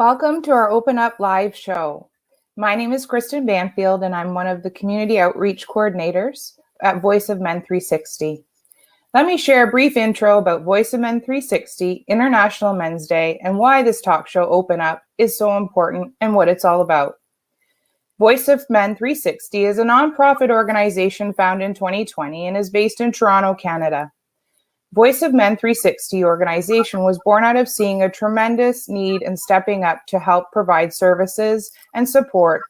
Welcome to our Open Up Live show. My name is Kristen Banfield, and I'm one of the community outreach coordinators at Voice of Men 360. Let me share a brief intro about Voice of Men 360, International Men's Day, and why this talk show Open Up is so important and what it's all about. Voice of Men 360 is a nonprofit organization founded in 2020 and is based in Toronto, Canada. Voice of Men 360 organization was born out of seeing a tremendous need and stepping up to help provide services and support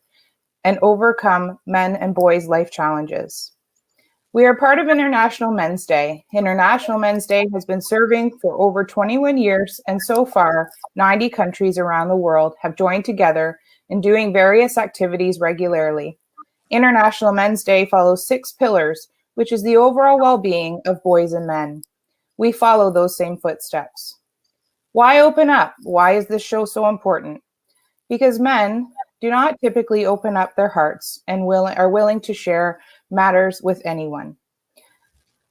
and overcome men and boys' life challenges. We are part of International Men's Day. International Men's Day has been serving for over 21 years, and so far, 90 countries around the world have joined together in doing various activities regularly. International Men's Day follows 6 pillars, which is the overall well-being of boys and men. We follow those same footsteps. Why open up? Why is this show so important? Because men do not typically open up their hearts and are willing to share matters with anyone.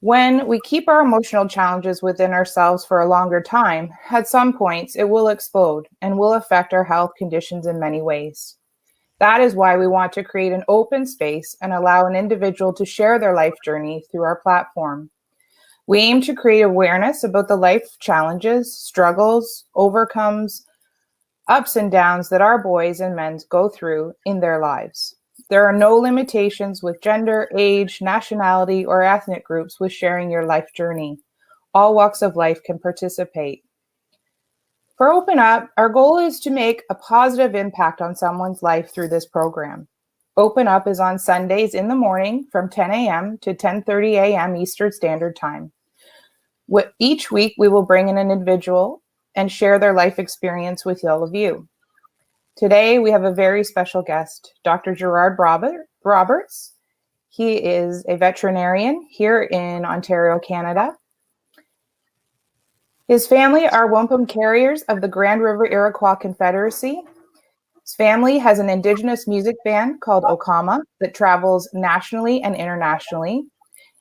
When we keep our emotional challenges within ourselves for a longer time, at some points it will explode and will affect our health conditions in many ways. That is why we want to create an open space and allow an individual to share their life journey through our platform. We aim to create awareness about the life challenges, struggles, overcomes, ups and downs that our boys and men go through in their lives. There are no limitations with gender, age, nationality, or ethnic groups with sharing your life journey. All walks of life can participate. For Open Up, our goal is to make a positive impact on someone's life through this program. Open Up is on Sundays in the morning from 10 a.m. to 10:30 a.m. Eastern Standard Time. Each week, we will bring in an individual and share their life experience with all of you. Today, we have a very special guest, Dr. Gerard Roberts. He is a veterinarian here in Ontario, Canada. His family are wampum carriers of the Grand River Iroquois Confederacy. His family has an Indigenous music band called Okama that travels nationally and internationally.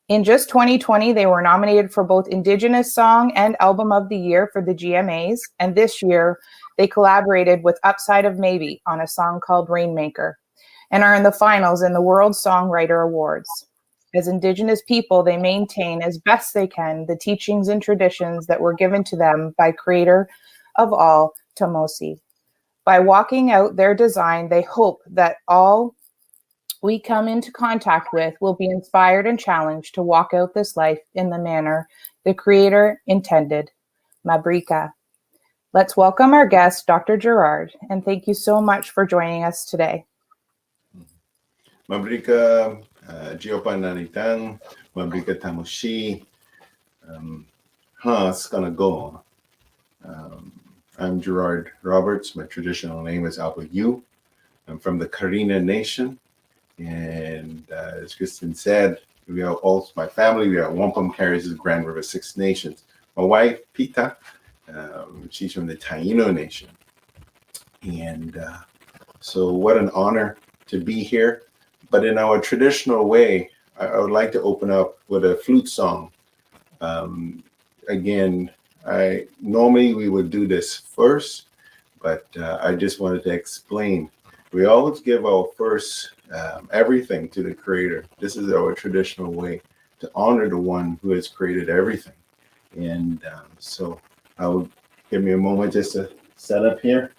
In just 2020, they were nominated for both Indigenous Song and Album of the Year for the GMAs, and this year they collaborated with Upside of Maybe on a song called Rainmaker, and are in the finals in the World Songwriter Awards. As Indigenous people, they maintain as best they can the teachings and traditions that were given to them by Creator of all, Tamosi. By walking out their design, they hope that all we come into contact with will be inspired and challenged to walk out this life in the manner the Creator intended. Mabrika. Let's welcome our guest, Dr. Gerard, and thank you so much for joining us today. Mabrika, Geopananitang, Mabrika Tamushi, it's gonna go. I'm Gerard Roberts. My traditional name is Abouyou. I'm from the Karina Nation. And as Kristen said, we are all my family. We are wampum carriers of the Grand River Six Nations. My wife, Pita, she's from the Taino Nation. And so what an honor to be here. But in our traditional way, I would like to open up with a flute song. Again, normally we would do this first, but I just wanted to explain. We always give our first everything to the Creator. This is our traditional way to honor the one who has created everything. And so I'll give me a moment just to set up here.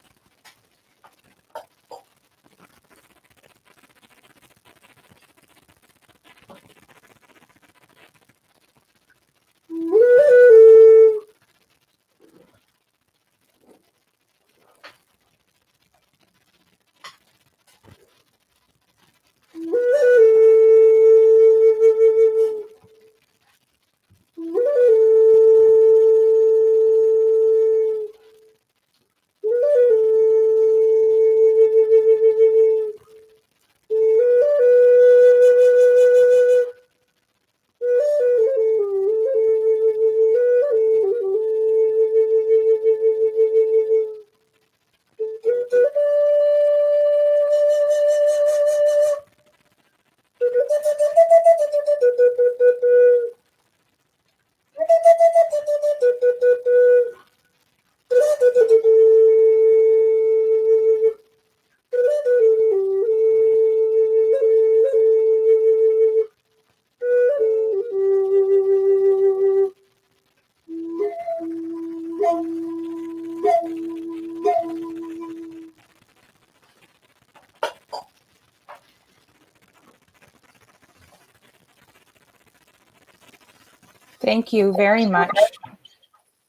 Thank you very much.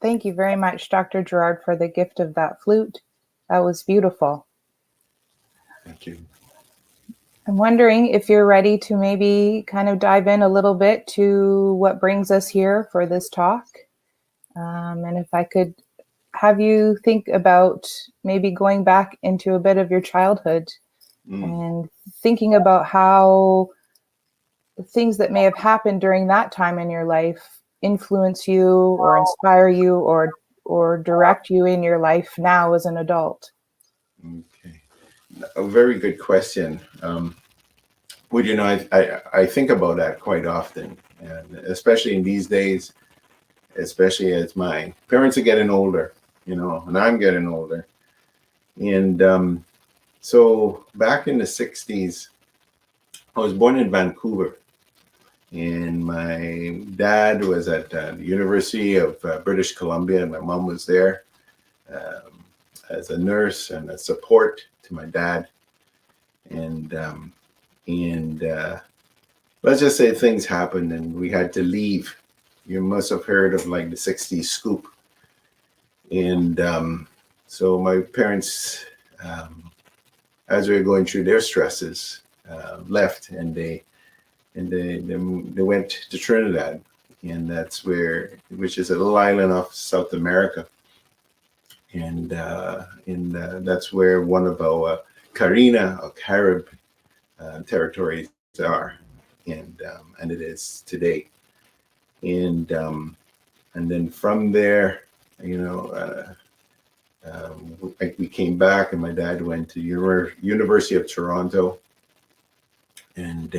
Thank you very much, Dr. Gerard, for the gift of that flute. That was beautiful. Thank you. I'm wondering if you're ready to maybe kind of dive in a little bit to what brings us here for this talk. And if I could have you think about maybe going back into a bit of your childhood and thinking about how things that may have happened during that time in your life influence you or inspire you or direct you in your life now as an adult. Okay, a very good question. Well, you know, I think about that quite often, and especially in these days, especially as my parents are getting older, you know, and I'm getting older. And so back in the 60s, I was born in Vancouver, and my dad was at the University of British Columbia, and my mom was there as a nurse and a support to my dad. And let's just say things happened and we had to leave. You must have heard of like the 60s scoop. And so my parents, as we were going through their stresses, left, and they went to Trinidad, and that's which is a little island off South America, and that's where one of our Carina or Carib territories are, and it is today, and then from there, you know, we came back, and my dad went to University of Toronto, and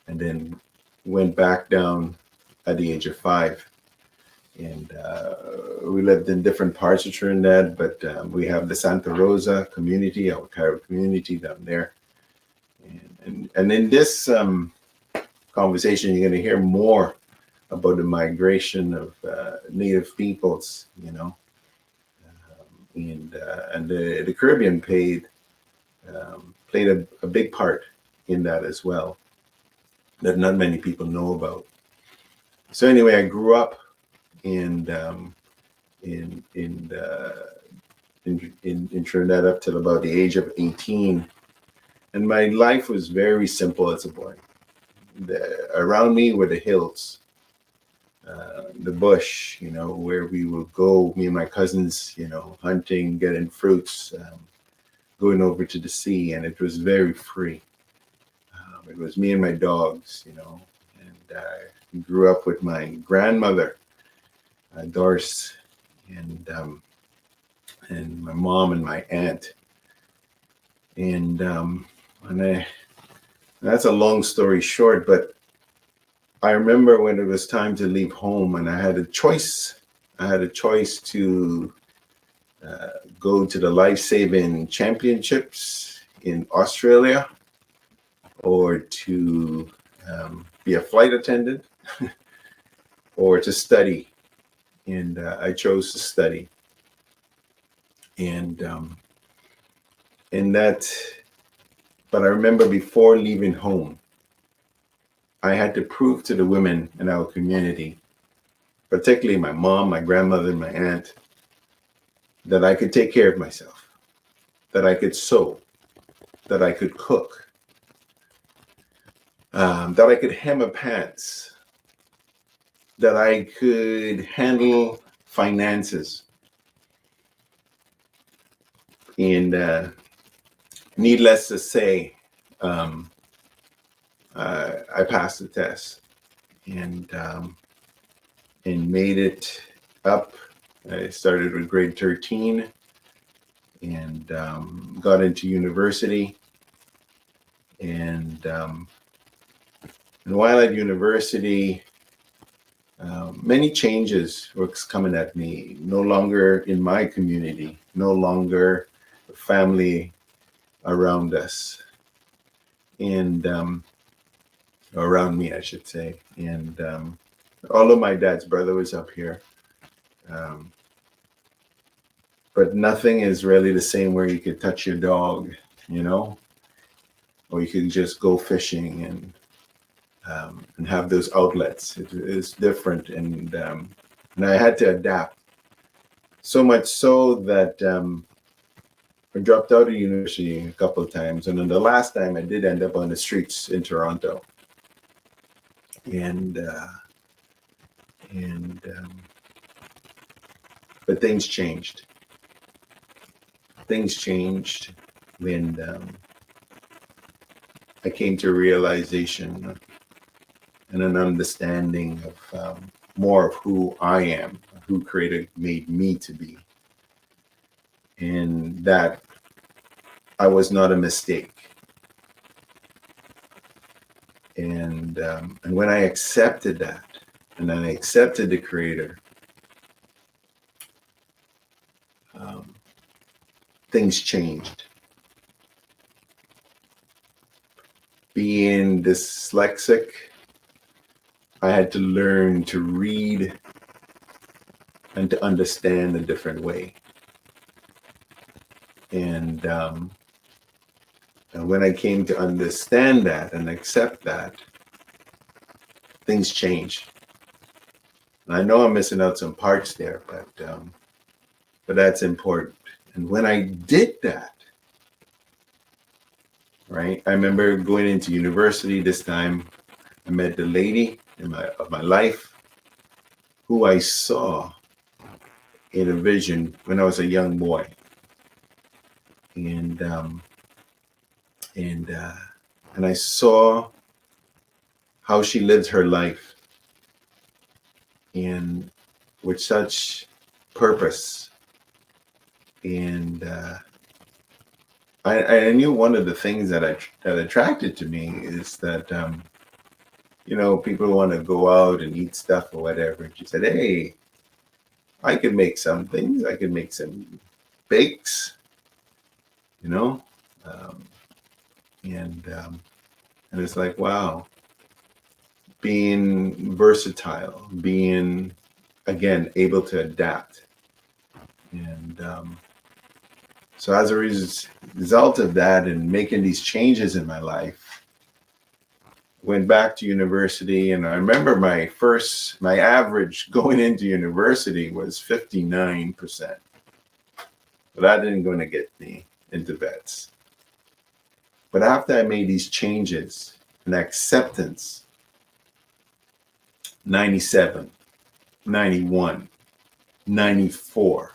then went back down at the age of 5. And we lived in different parts of Trinidad, but we have the Santa Rosa community, our Carib community down there. And in this conversation, you're going to hear more about the migration of Native peoples, you know, and the Caribbean played a big part in that as well, that not many people know about. So anyway, I grew up in Trinidad up till about the age of 18, and my life was very simple as a boy. Around me were the hills, the bush, you know, where we would go, me and my cousins, you know, hunting, getting fruits, going over to the sea, and it was very free. It was me and my dogs, you know, and I grew up with my grandmother, Doris, and my mom and my aunt, and that's a long story short, but I remember when it was time to leave home, and I had a choice. I had a choice to go to the life-saving championships in Australia, or to be a flight attendant, or to study. And I chose to study. And but I remember before leaving home, I had to prove to the women in our community, particularly my mom, my grandmother, and my aunt, that I could take care of myself, that I could sew, that I could cook, that I could hem a pants, that I could handle finances. And needless to say, I passed the test and made it up. I started with grade 13 and got into university. And while at university, many changes were coming at me. No longer in my community, no longer family around us, and around me, I should say. And although my dad's brother was up here, but nothing is really the same where you could touch your dog, you know, or you could just go fishing. And and have those outlets. It is different, and I had to adapt. So much so that I dropped out of university a couple of times, and then the last time I did end up on the streets in Toronto, and and but things changed. Things changed when I came to a realization and an understanding of more of who I am, who Creator made me to be, and that I was not a mistake. And when I accepted that, and then I accepted the Creator, things changed. Being dyslexic, I had to learn to read and to understand a different way. And when I came to understand that and accept that, things changed. And I know I'm missing out some parts there, but that's important. And when I did that, right, I remember going into university this time. I met the lady of my life who I saw in a vision when I was a young boy. And I saw how she lived her life and with such purpose. And I knew one of the things that attracted to me is that people want to go out and eat stuff or whatever. And she said, "Hey, I could make some things. I could make some bakes, and it's like, wow, being versatile, being again able to adapt, and so as a result of that and making these changes in my life, went back to university, and I remember my average going into university was 59%. But that didn't going to get me into vets. But after I made these changes and acceptance, 97, 91, 94,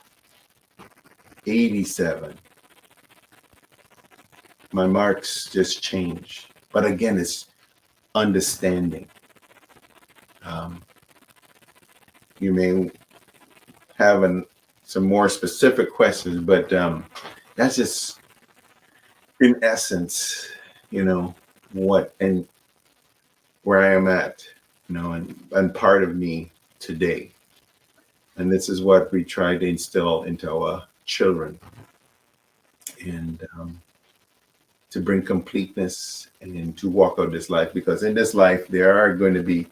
87, my marks just change. But again, it's understanding. You may have some more specific questions, but that's just in essence, what and where I am at, and part of me today. And this is what we try to instill into our children, and to bring completeness and to walk out this life, because in this life there are going to be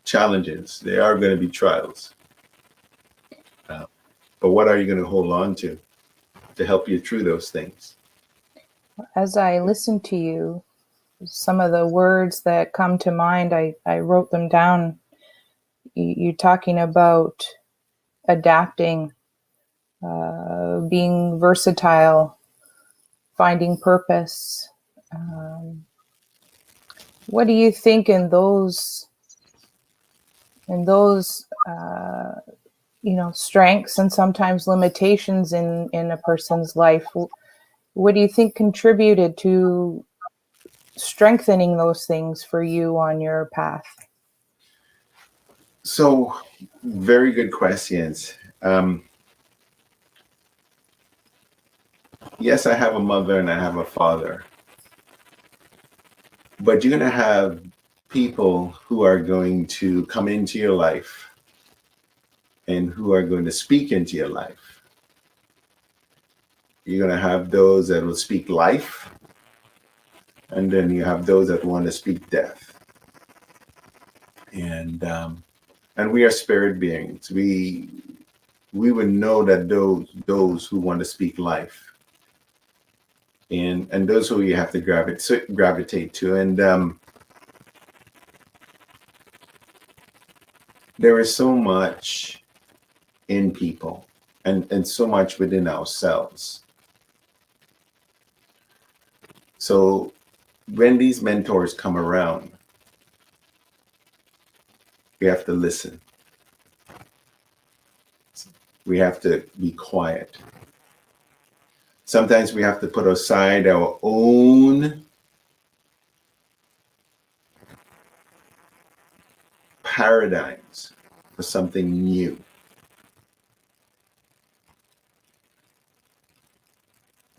challenges, there are going to be trials, but what are you going to hold on to help you through those things? As I listen to you, some of the words that come to mind, I wrote them down. You're talking about adapting, being versatile, finding purpose. What do you think in those strengths and sometimes limitations in a person's life? What do you think contributed to strengthening those things for you on your path? So, very good questions. Yes, I have a mother and I have a father, but you're going to have people who are going to come into your life and who are going to speak into your life. You're going to have those that will speak life, and then you have those that want to speak death. And we are spirit beings. We would know that those who want to speak life, and those who you have to gravitate to. And there is so much in people and so much within ourselves. So when these mentors come around, we have to listen. We have to be quiet. Sometimes we have to put aside our own paradigms for something new.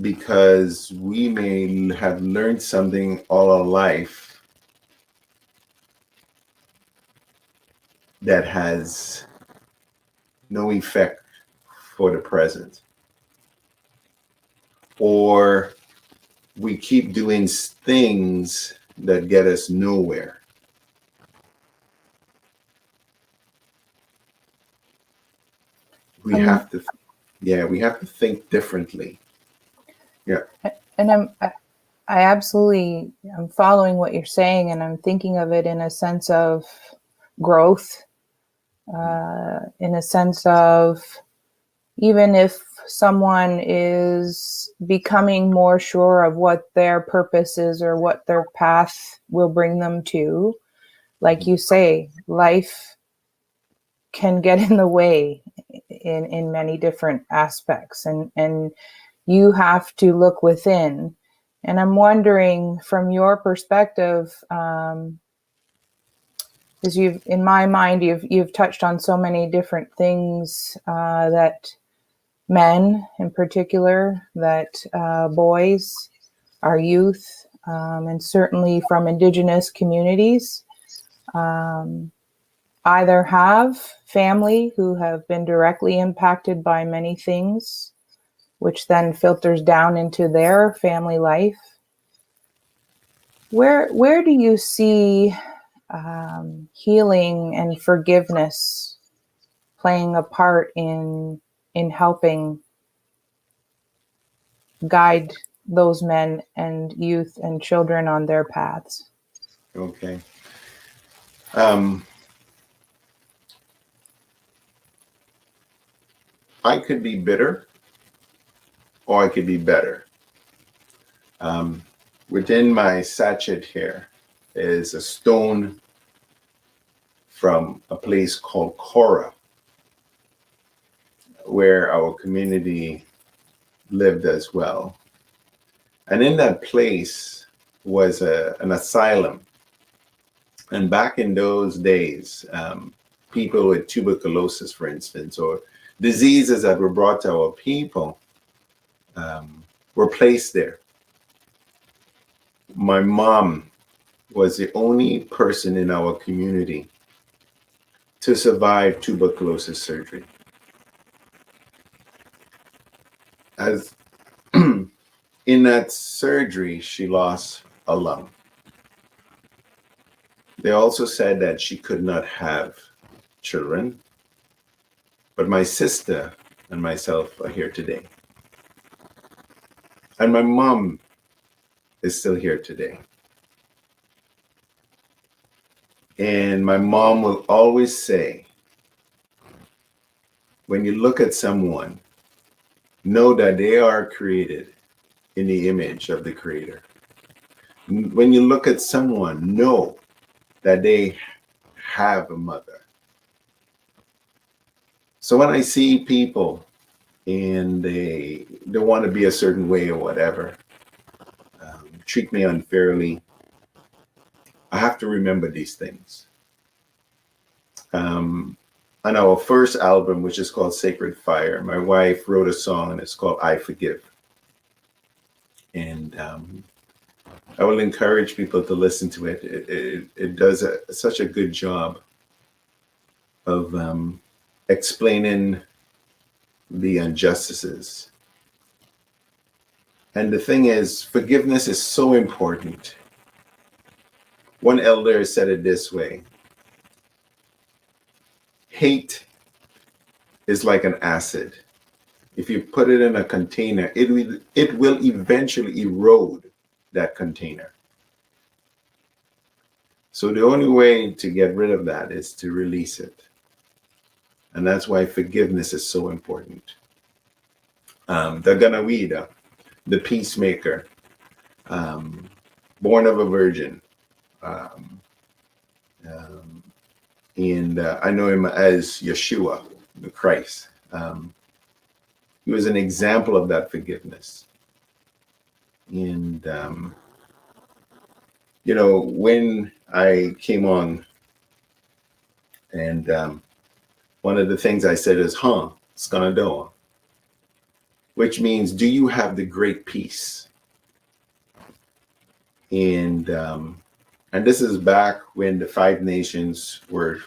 Because we may have learned something all our life that has no effect for the present. Or we keep doing things that get us nowhere. We have to, we have to think differently. Yeah. And I absolutely, I'm following what you're saying, and I'm thinking of it in a sense of growth, in a sense of even if someone is becoming more sure of what their purpose is or what their path will bring them to, like you say, life can get in the way in many different aspects, and you have to look within. And I'm wondering, from your perspective, because in my mind, you've touched on so many different things that men, in particular, that boys, our youth, and certainly from Indigenous communities, either have family who have been directly impacted by many things, which then filters down into their family life. Where do you see healing and forgiveness playing a part in helping guide those men and youth and children on their paths? Okay. I could be bitter, or I could be better. Within my sachet here is a stone from a place called Cora, where our community lived as well. And in that place was an asylum. And back in those days, people with tuberculosis, for instance, or diseases that were brought to our people, were placed there. My mom was the only person in our community to survive tuberculosis surgery. As in that surgery, she lost a lung. They also said that she could not have children, but my sister and myself are here today. And my mom is still here today. And my mom will always say, when you look at someone, know that they are created in the image of the Creator. When you look at someone, know that they have a mother. So when I see people and they want to be a certain way or whatever, treat me unfairly, I have to remember these things. On our first album, which is called Sacred Fire, my wife wrote a song and it's called I Forgive. And I will encourage people to listen to it. It does such a good job of explaining the injustices. And the thing is, forgiveness is so important. One elder said it this way: hate is like an acid. If you put it in a container, it will eventually erode that container. So the only way to get rid of that is to release it. And that's why forgiveness is so important. The Ganawida, the peacemaker, born of a virgin. Um, um, and I know him as Yeshua, the Christ. He was an example of that forgiveness. And, when I came on, and one of the things I said is, Skanadoa, which means, do you have the great peace? And this is back when the five nations were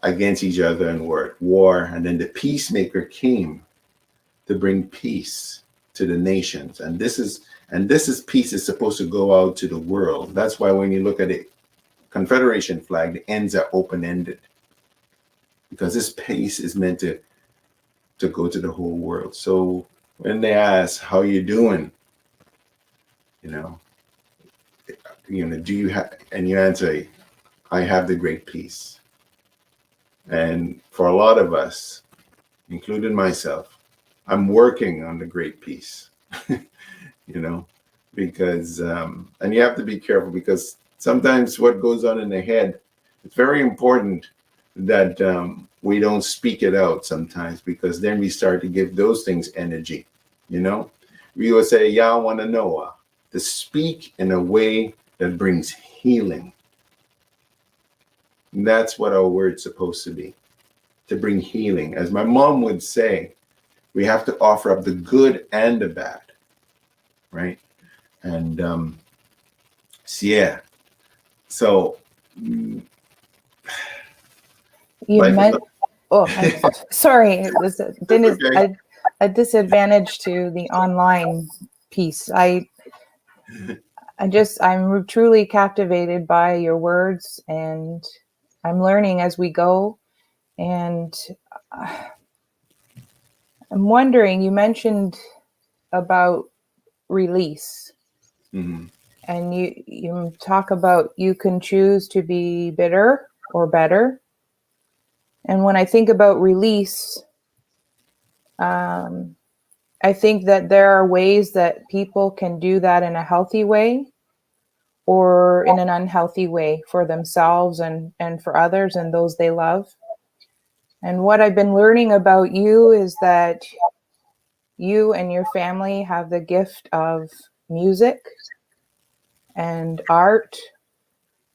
against each other and were at war. And then the peacemaker came to bring peace to the nations. And this is peace is supposed to go out to the world. That's why when you look at the Confederation flag, the ends are open-ended, because this peace is meant to go to the whole world. So when they ask, how you doing? Do you have, and you answer, I have the great peace. And for a lot of us, including myself, I'm working on the great peace, because, and you have to be careful, because sometimes what goes on in the head, it's very important that we don't speak it out sometimes, because then we start to give those things energy. We will say, Yah wanna know, to speak in a way that brings healing. And that's what our word's supposed to be, to bring healing. As my mom would say, we have to offer up the good and the bad, right? And so sorry, it was okay. a disadvantage to the online piece. I'm truly captivated by your words, and I'm learning as we go. And I'm wondering, you mentioned about release. Mm-hmm. And you talk about you can choose to be bitter or better. And when I think about release, I think that there are ways that people can do that in a healthy way or in an unhealthy way for themselves and for others and those they love. And what I've been learning about you is that you and your family have the gift of music and art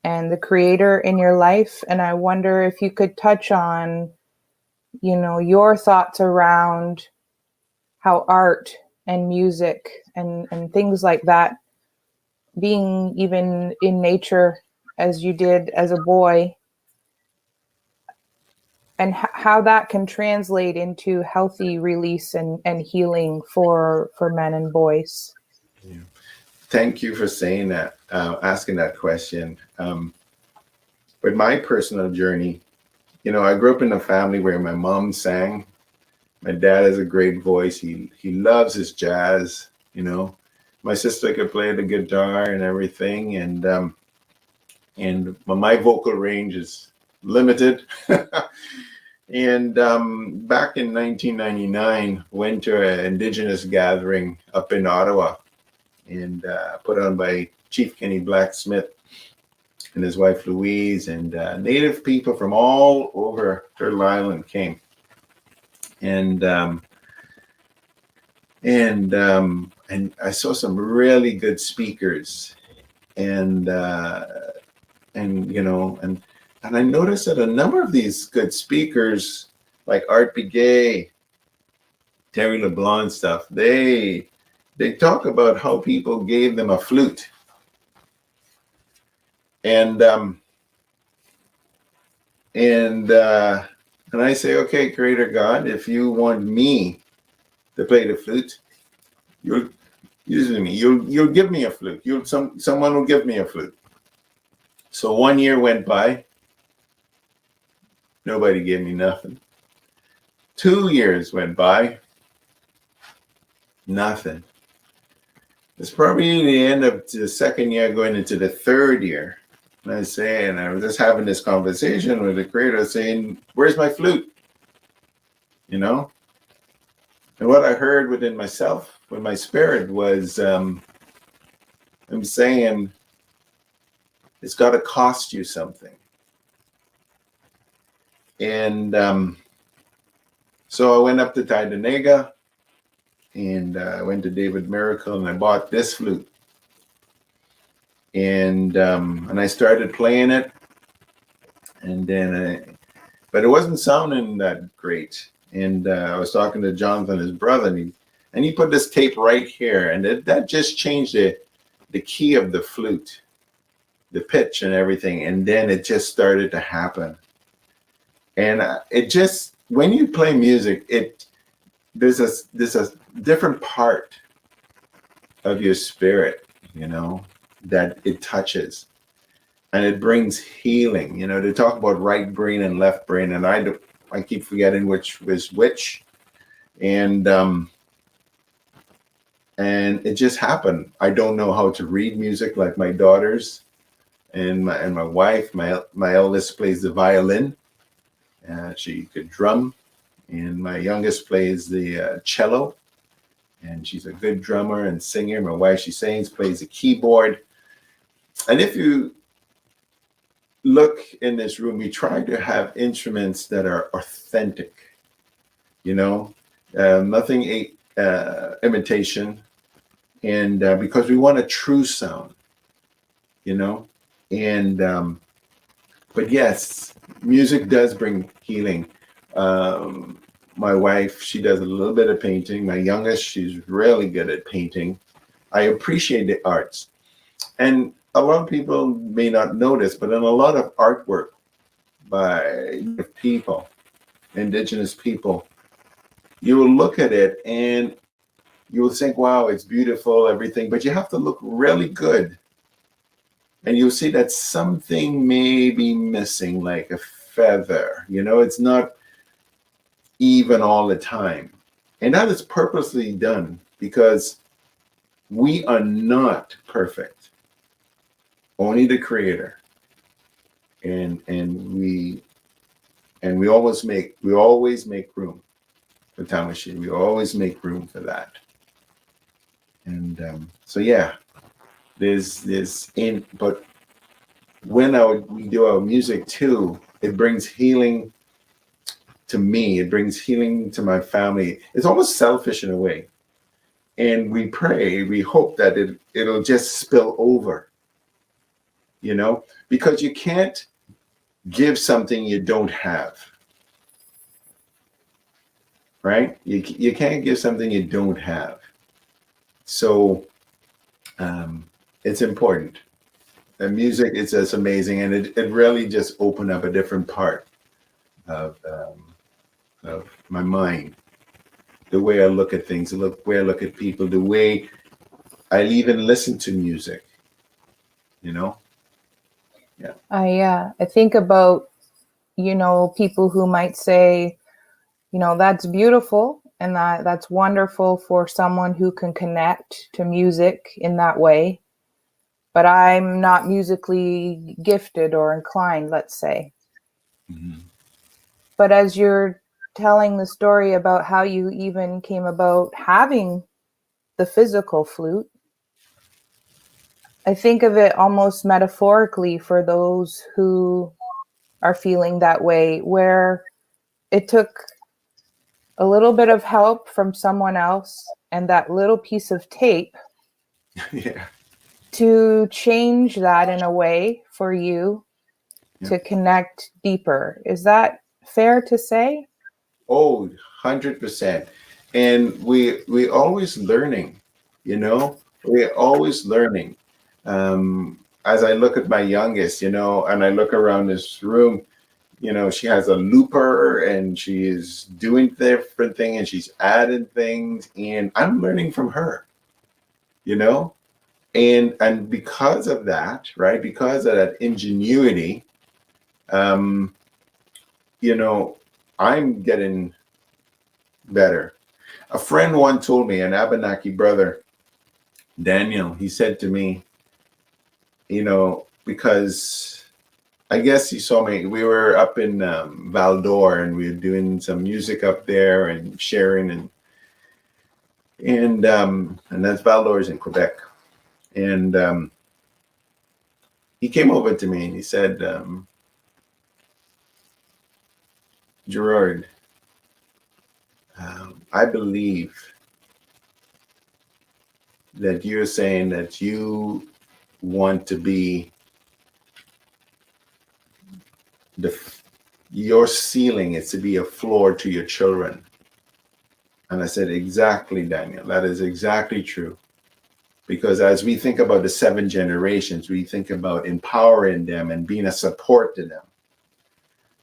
and the creator in your life. And I wonder if you could touch on, your thoughts around how art and music and things like that, being even in nature as you did as a boy, and how that can translate into healthy release and healing for men and boys. Yeah. Thank you for saying that, asking that question. With my personal journey, I grew up in a family where my mom sang. My dad has a great voice. He loves his jazz. My sister could play the guitar and everything, and my vocal range is limited. And back in 1999, went to an Indigenous gathering up in Ottawa, and put on by Chief Kenny Blacksmith and his wife Louise, and Native people from all over Turtle Island came. And I saw some really good speakers, and I noticed that a number of these good speakers, like Art Begay, Terry LeBlanc stuff, they talk about how people gave them a flute. And I say, okay, Creator God, if you want me to play the flute, you'll give me a flute. Someone will give me a flute. So 1 year went by. Nobody gave me nothing. 2 years went by. Nothing. It's probably the end of the second year, going into the third year. And I was just having this conversation with the creator saying, where's my flute? You know? And what I heard within myself, with my spirit, was I'm saying, it's got to cost you something. And so I went up to Tidanega, and I went to David Miracle, and I bought this flute. And I started playing it, and then but it wasn't sounding that great. And I was talking to Jonathan, his brother, and he put this tape right here, and that just changed the key of the flute, the pitch and everything, and then it just started to happen. And it just, when you play music, there's a different part of your spirit, you know, that it touches, and it brings healing. You know, they talk about right brain and left brain, and I keep forgetting which was which, and it just happened. I don't know how to read music like my daughters and my wife. My eldest plays the violin. She could drum, and my youngest plays the cello, and she's a good drummer and singer. My wife, she sings, plays the keyboard. And if you look in this room, we try to have instruments that are authentic, you know, nothing imitation, and because we want a true sound, you know, and but yes, music does bring healing. My wife, she does a little bit of painting. My youngest, she's really good at painting. I appreciate the arts. And a lot of people may not notice, but in a lot of artwork by people, indigenous people, you will look at it and you will think, wow, it's beautiful, everything, but you have to look really good. And you'll see that something may be missing, like a feather. You know, it's not even all the time. And that is purposely done because we are not perfect. Only the Creator. And we always make room for Tamashii. We always make room for that. And so yeah. But when we do our music too, it brings healing to me. It brings healing to my family. It's almost selfish in a way. And we pray, we hope that it'll just spill over, you know, because you can't give something you don't have, right? You can't give something you don't have. So it's important. The music is just amazing, and it really just opened up a different part of my mind. The way I look at things, the way I look at people, the way I even listen to music, you know? Yeah. I think about, you know, people who might say, you know, that's beautiful and that's wonderful for someone who can connect to music in that way. But I'm not musically gifted or inclined, let's say. Mm-hmm. But as you're telling the story about how you even came about having the physical flute, I think of it almost metaphorically for those who are feeling that way, where it took a little bit of help from someone else and that little piece of tape Yeah. to change that in a way for you to connect deeper. Is that fair to say? Oh, 100%. And we always learning, you know, we're always learning. As I look at my youngest, you know, and I look around this room, you know, she has a looper and she is doing different things and she's adding things, and I'm learning from her, you know, and because of that, right, because of that ingenuity, you know, I'm getting better. A friend once told me, an Abenaki brother, Daniel, he said to me, you know, because I guess you saw me. We were up in Val d'Or, and we were doing some music up there and sharing, and that's Val d'Or is in Quebec. And he came over to me and he said, Gerard, I believe that you're saying that you want to be your ceiling is to be a floor to your children. And I said, exactly, Daniel, that is exactly true. Because as we think about the 7 generations, we think about empowering them and being a support to them.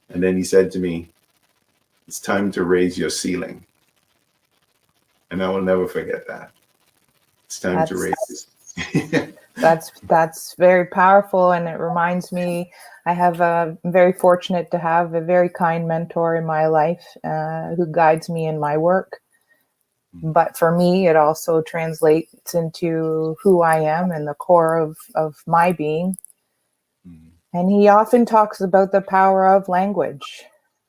And then he said to me, it's time to raise your ceiling. And I will never forget that. It's time to raise it. That's very powerful, and it reminds me, I have very fortunate to have a very kind mentor in my life who guides me in my work. But for me, it also translates into who I am and the core of my being. And he often talks about the power of language,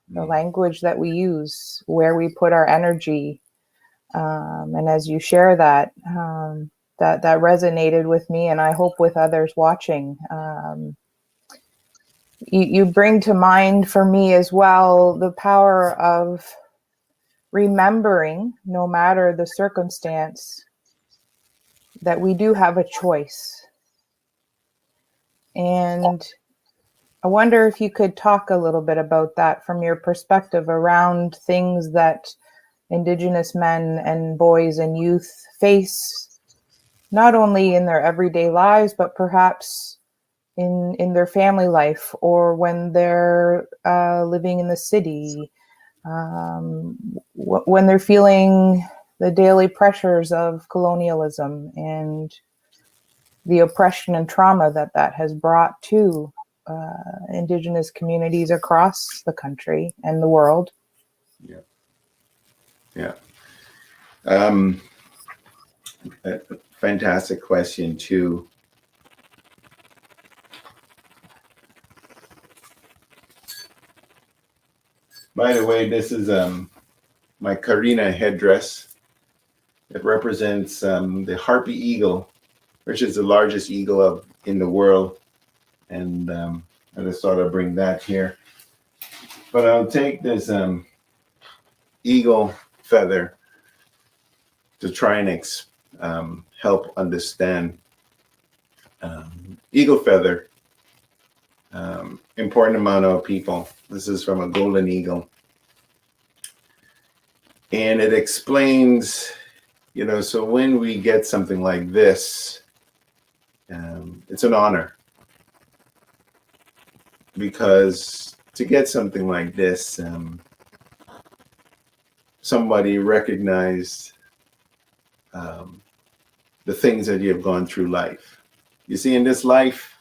the language that we use, where we put our energy. And as you share that, that resonated with me, and I hope with others watching. You bring to mind for me as well the power of remembering, no matter the circumstance, that we do have a choice. And I wonder if you could talk a little bit about that from your perspective around things that Indigenous men and boys and youth face, not only in their everyday lives, but perhaps in their family life, or when they're living in the city, when they're feeling the daily pressures of colonialism and the oppression and trauma that has brought to Indigenous communities across the country and the world. Yeah. A fantastic question too. By the way, this is my Karina headdress. It represents the harpy eagle, which is the largest eagle in the world. And I just thought I'd bring that here. But I'll take this eagle feather to try and help understand. Eagle feather, important amount of people. This is from a golden eagle. And it explains, so when we get something like this, it's an honor. Because to get something like this, somebody recognized the things that you have gone through life. You see, in this life,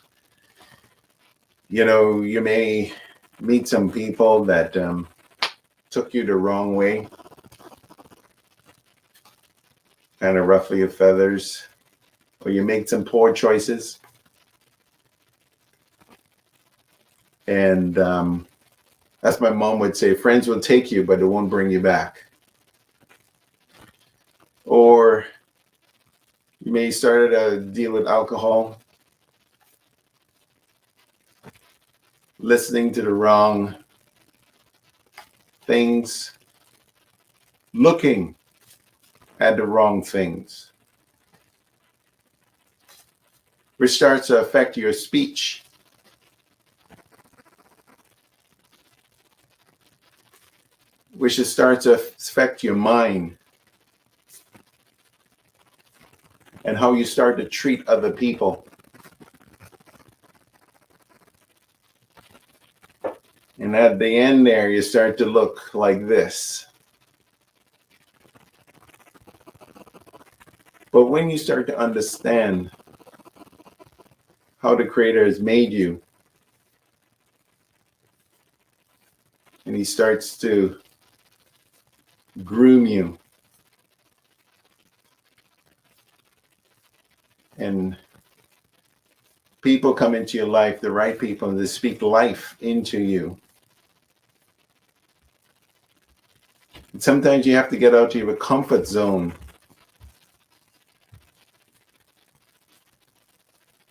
you may meet some people that took you the wrong way, kind of ruffle your feathers, or you make some poor choices. And as my mom would say, friends will take you, but it won't bring you back. Or you may start to deal with alcohol, listening to the wrong things, looking at the wrong things, which starts to affect your speech. Which starts to affect your mind and how you start to treat other people. And at the end there, you start to look like this. But when you start to understand how the Creator has made you, and He starts to groom you and people come into your life, the right people, and they speak life into you. And sometimes you have to get out of your comfort zone.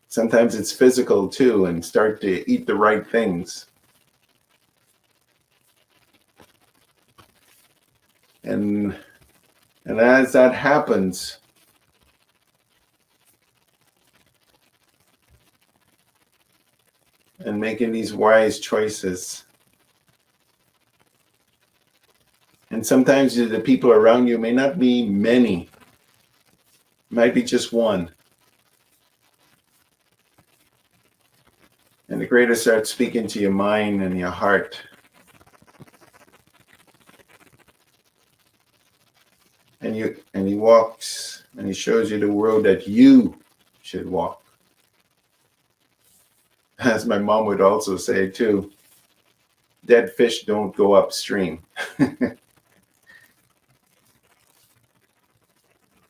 Sometimes it's physical too, and start to eat the right things. And as that happens, and making these wise choices. And sometimes the people around you may not be many, it might be just one. And the Creator starts speaking to your mind and your heart. And he walks and he shows you the road that you should walk. As my mom would also say too, dead fish don't go upstream.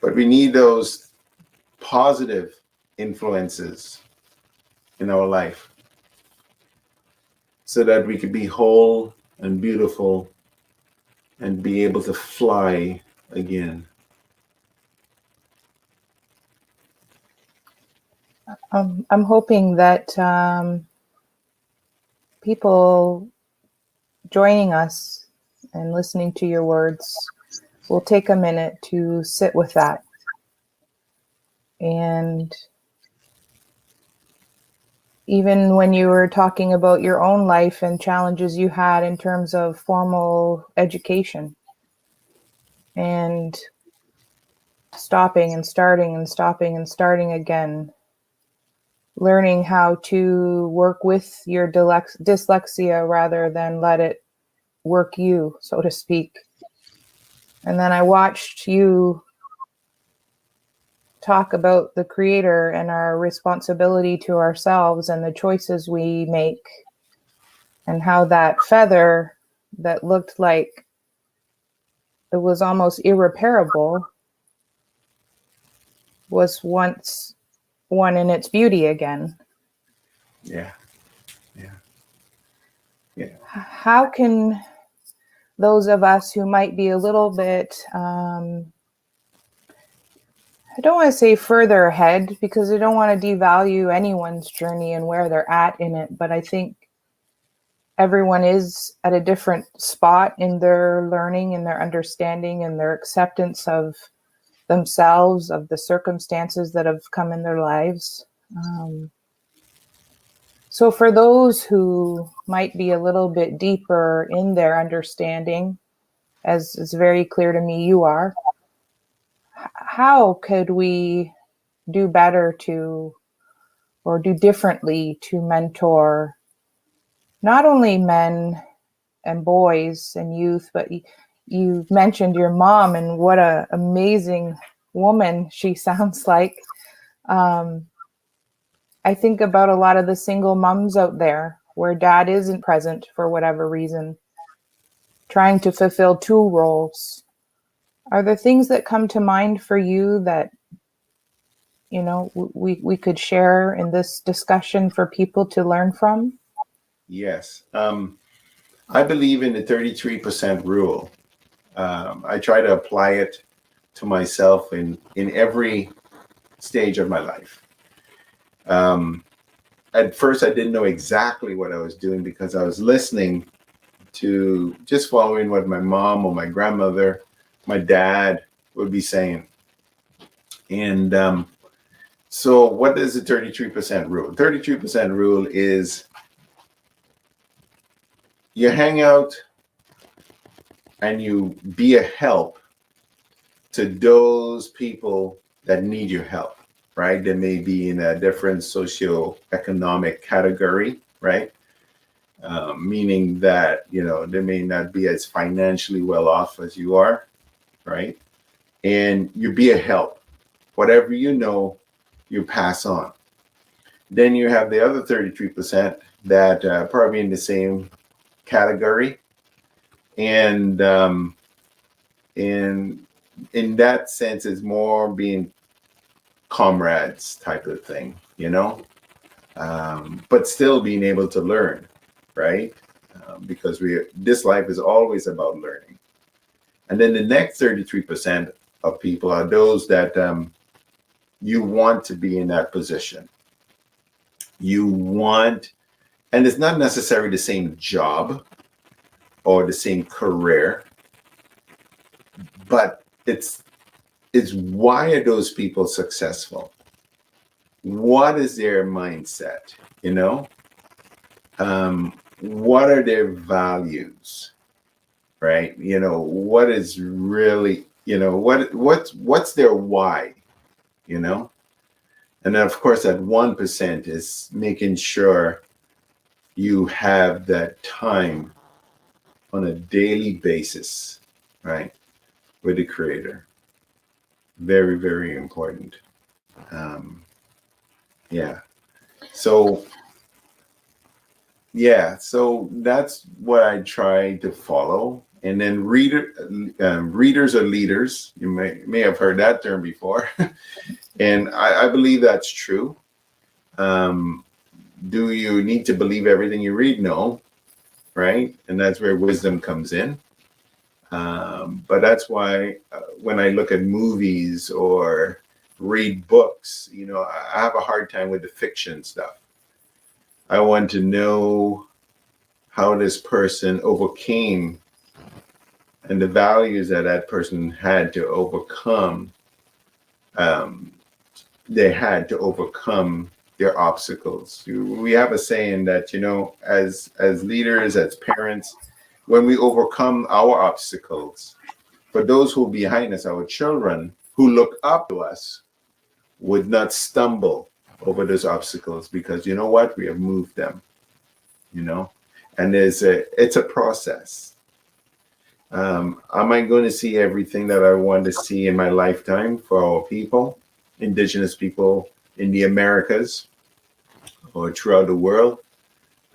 But we need those positive influences in our life so that we could be whole and beautiful and be able to fly again. I'm hoping that people joining us and listening to your words will take a minute to sit with that. And even when you were talking about your own life and challenges you had in terms of formal education and stopping and starting and stopping and starting again, learning how to work with your dyslexia rather than let it work you, so to speak. And then I watched you talk about the Creator and our responsibility to ourselves and the choices we make, and how that feather that looked like it was almost irreparable was once one in its beauty again. Yeah. How can those of us who might be a little bit, I don't want to say further ahead, because I don't want to devalue anyone's journey and where they're at in it, but I think everyone is at a different spot in their learning and their understanding and their acceptance of themselves, of the circumstances that have come in their lives. So for those who might be a little bit deeper in their understanding, as is very clear to me you are, how could we do better to, or do differently to mentor not only men and boys and youth, but you mentioned your mom and what an amazing woman she sounds like. I think about a lot of the single moms out there where dad isn't present for whatever reason, trying to fulfill two roles. Are there things that come to mind for you that, you know, we could share in this discussion for people to learn from? Yes. I believe in the 33% rule. I try to apply it to myself in every stage of my life. At first, I didn't know exactly what I was doing because I was listening to, just following what my mom or my grandmother, my dad would be saying. And so what is the 33% rule? 33% rule is you hang out and you be a help to those people that need your help, right? They may be in a different socioeconomic category, right? Meaning that, you know, they may not be as financially well off as you are, right? And you be a help. Whatever you know, you pass on. Then you have the other 33% that probably in the same category. And in that sense, it's more being comrades type of thing, you know? but still being able to learn, right? Because this life is always about learning. And then the next 33% of people are those that you want to be in that position. You want, and it's not necessarily the same job or the same career, but it's why are those people successful? What is their mindset? You know, what are their values? Right? You know, what is really, you know, what's their why? You know, and then of course that 1% is making sure you have that time on a daily basis, right, with the Creator. Very, very important. Yeah. So, yeah. So that's what I try to follow. And then readers are leaders. You may have heard that term before, and I believe that's true. Do you need to believe everything you read? No, right? And that's where wisdom comes in. But that's why when I look at movies or read books, you know, I have a hard time with the fiction stuff. I want to know how this person overcame and the values that that person had to overcome. They had to overcome their obstacles. We have a saying that, you know, as leaders, as parents, when we overcome our obstacles, for those who are behind us, our children who look up to us, would not stumble over those obstacles because you know what? We have moved them, you know, and it's a process. Am I going to see everything that I want to see in my lifetime for our people, Indigenous people in the Americas or throughout the world?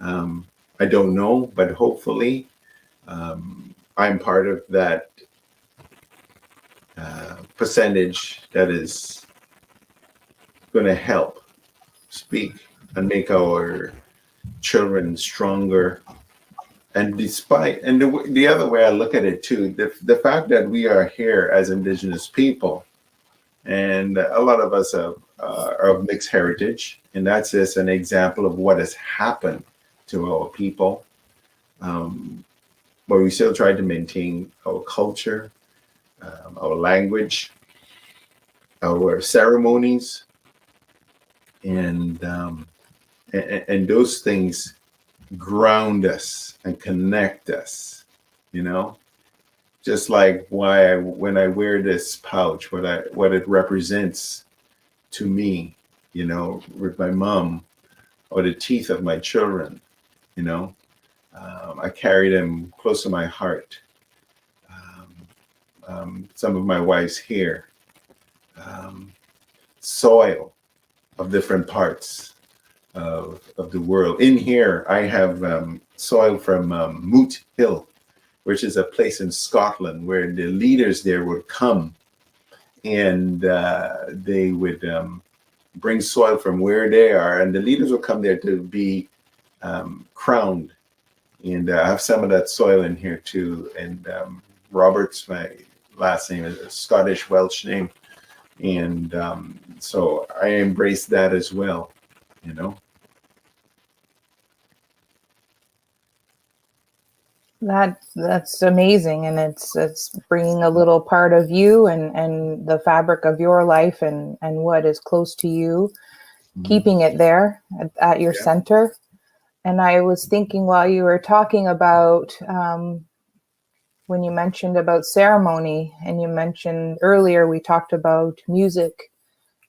I don't know, but hopefully I'm part of that percentage that is going to help speak and make our children stronger. And the other way I look at it too, the fact that we are here as Indigenous people, and a lot of us are of mixed heritage, and that's just an example of what has happened to our people. But we still try to maintain our culture, our language, our ceremonies, and those things ground us and connect us, you know, just like when I wear this pouch, what it represents to me, you know, with my mom or the teeth of my children, you know, I carry them close to my heart. Some of my wife's hair, soil of different parts of the world. In here, I have soil from Moot Hill, which is a place in Scotland where the leaders there would come and they would bring soil from where they are, and the leaders would come there to be crowned. And I have some of that soil in here too. And Robert's my last name, is a Scottish Welsh name. And so I embrace that as well, you know. That's amazing, and it's bringing a little part of you and the fabric of your life and what is close to you, keeping it there at your center. And I was thinking while you were talking about when you mentioned about ceremony, and you mentioned earlier we talked about music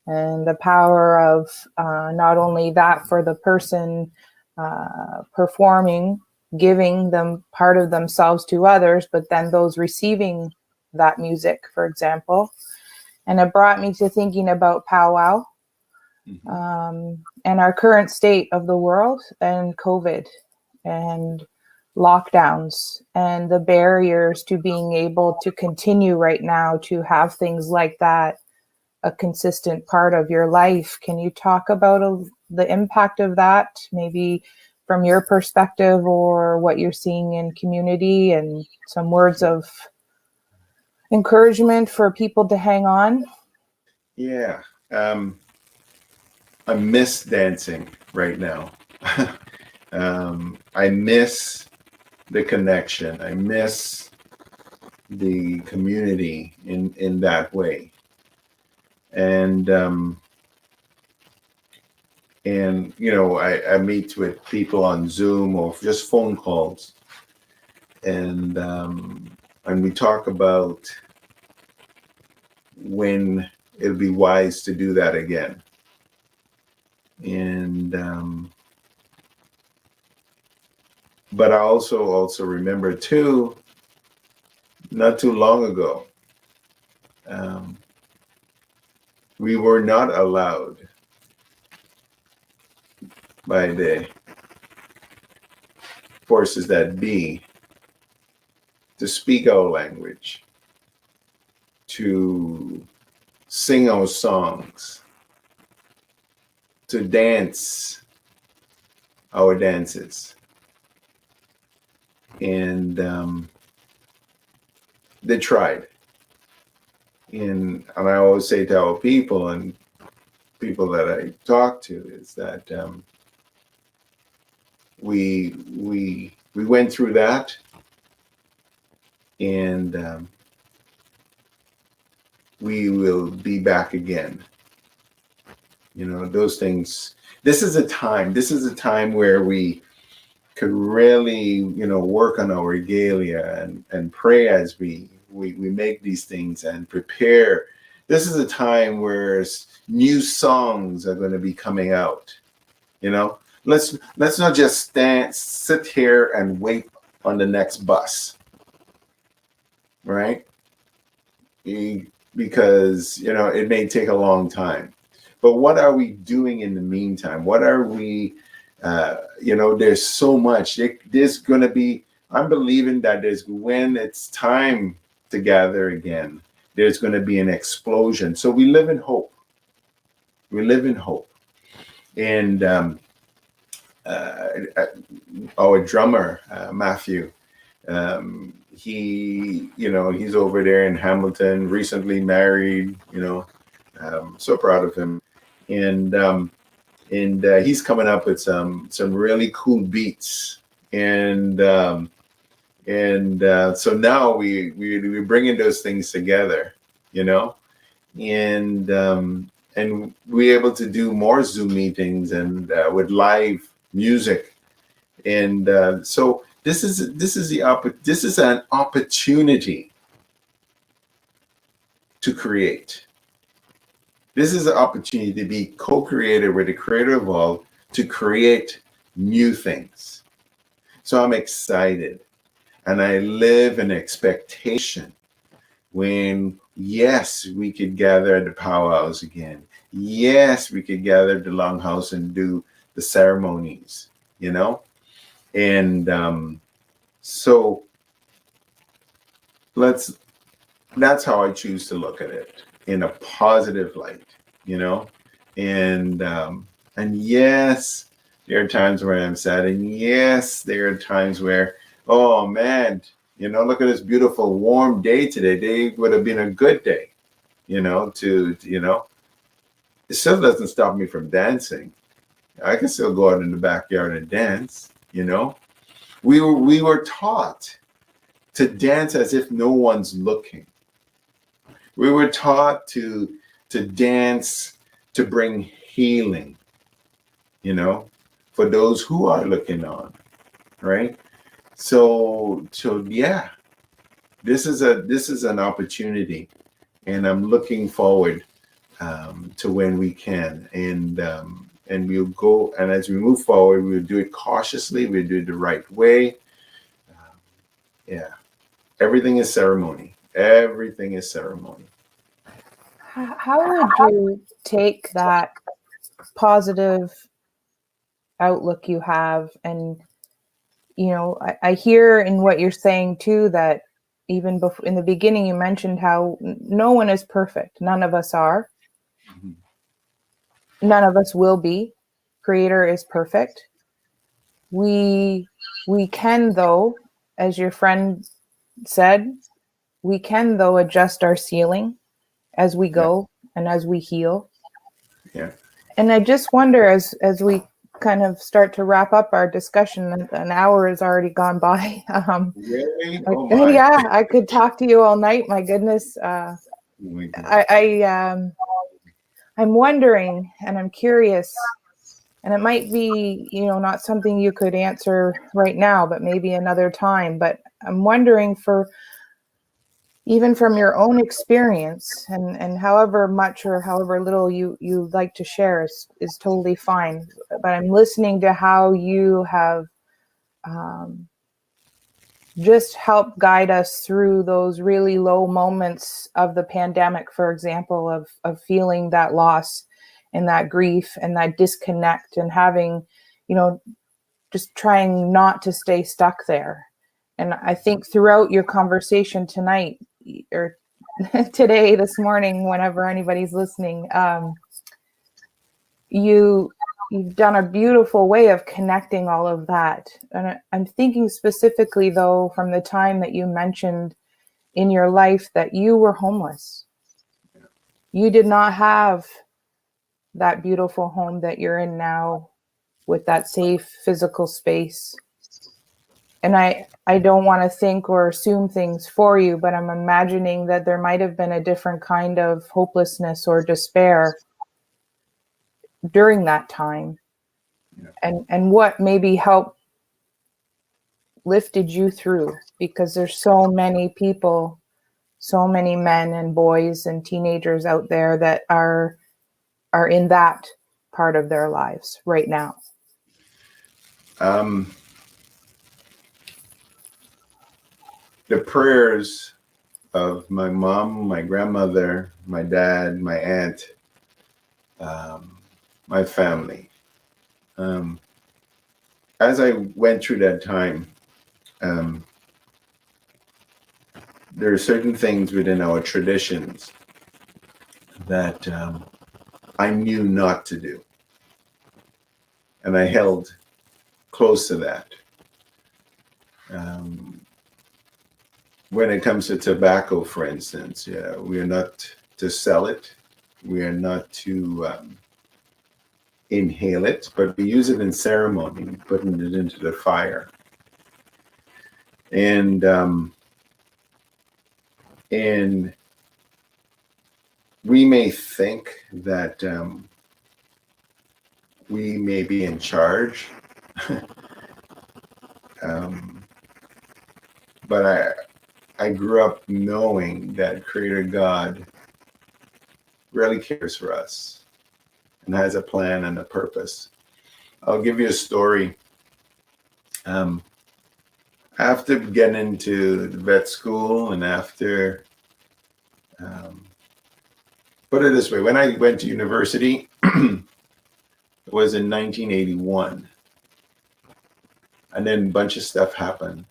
and the power of not only that for the person performing, giving them part of themselves to others, but then those receiving that music, for example. And it brought me to thinking about powwow, and our current state of the world and COVID and lockdowns and the barriers to being able to continue right now to have things like that a consistent part of your life. Can you talk about the impact of that, maybe from your perspective or what you're seeing in community, and some words of encouragement for people to hang on? Yeah. I miss dancing right now. I miss the connection. I miss the community in that way. And I meet with people on Zoom or just phone calls, and we talk about when it'll be wise to do that again. And but I also remember too, not too long ago, we were not allowed by the forces that be to speak our language, to sing our songs, to dance our dances. And they tried. And I always say to our people and people that I talk to is that we went through that, and we will be back again. Those things. This is a time where we could really, work on our regalia and pray as we make these things and prepare. This is a time where new songs are going to be coming out. Let's not just sit here and wait on the next bus, right? Because it may take a long time. But what are we doing in the meantime? What are we? There's so much. There's going to be. I'm believing that when it's time to gather again, there's going to be an explosion. So we live in hope. We live in hope. And our drummer, Matthew, he's over there in Hamilton, recently married. So proud of him. And he's coming up with some really cool beats. And so now we're bringing those things together, and we're able to do more Zoom meetings and with live music. And so this is an opportunity to create. This is an opportunity to be co-creator with the creator of all, to create new things. So I'm excited, and I live in expectation when, yes, we could gather at the powwows again. Yes, we could gather at the Longhouse and do the ceremonies, And so that's how I choose to look at it, in a positive light, and yes, there are times where I'm sad, and yes, there are times where, oh man, look at this beautiful warm day today. Today would have been a good day, it still doesn't stop me from dancing. I can still go out in the backyard and dance, We were taught to dance as if no one's looking. We were taught to dance to bring healing, for those who are looking on, right? So yeah, this is an opportunity, and I'm looking forward to when we can, and we'll go, and as we move forward, we'll do it cautiously. We'll do it the right way. Yeah, everything is ceremony. Everything is ceremony. How would you take that positive outlook you have? And, I hear in what you're saying too, that even before, in the beginning, you mentioned how no one is perfect. None of us are. Mm-hmm. None of us will be. Creator is perfect. We can, though, as your friend said, we can, though, adjust our ceiling as we go and as we heal. Yeah. And I just wonder, as we kind of start to wrap up our discussion, an hour has already gone by. Really? Oh my. Yeah, I could talk to you all night. My goodness. I'm wondering, and I'm curious, and it might be, not something you could answer right now, but maybe another time. But I'm wondering, for even from your own experience, and however much or however little you like to share is totally fine. But I'm listening to how you have just helped guide us through those really low moments of the pandemic, for example, of feeling that loss and that grief and that disconnect, and having, just trying not to stay stuck there. And I think throughout your conversation tonight, or today, this morning, whenever anybody's listening, you've done a beautiful way of connecting all of that. And I'm thinking specifically, though, from the time that you mentioned in your life that you were homeless. You did not have that beautiful home that you're in now, with that safe physical space. And I don't want to think or assume things for you, but I'm imagining that there might have been a different kind of hopelessness or despair during that time. And what maybe helped lifted you through, because there's so many people, so many men and boys and teenagers out there that are in that part of their lives right now. The prayers of my mom, my grandmother, my dad, my aunt, my family. As I went through that time, there are certain things within our traditions that I knew not to do. And I held close to that. When it comes to tobacco, for instance, we are not to sell it. We are not to inhale it, but we use it in ceremony, putting it into the fire. And we may think that we may be in charge, but I grew up knowing that Creator God really cares for us and has a plan and a purpose. I'll give you a story. After getting into the vet school and after, put it this way, when I went to university, it was in 1981. And then a bunch of stuff happened.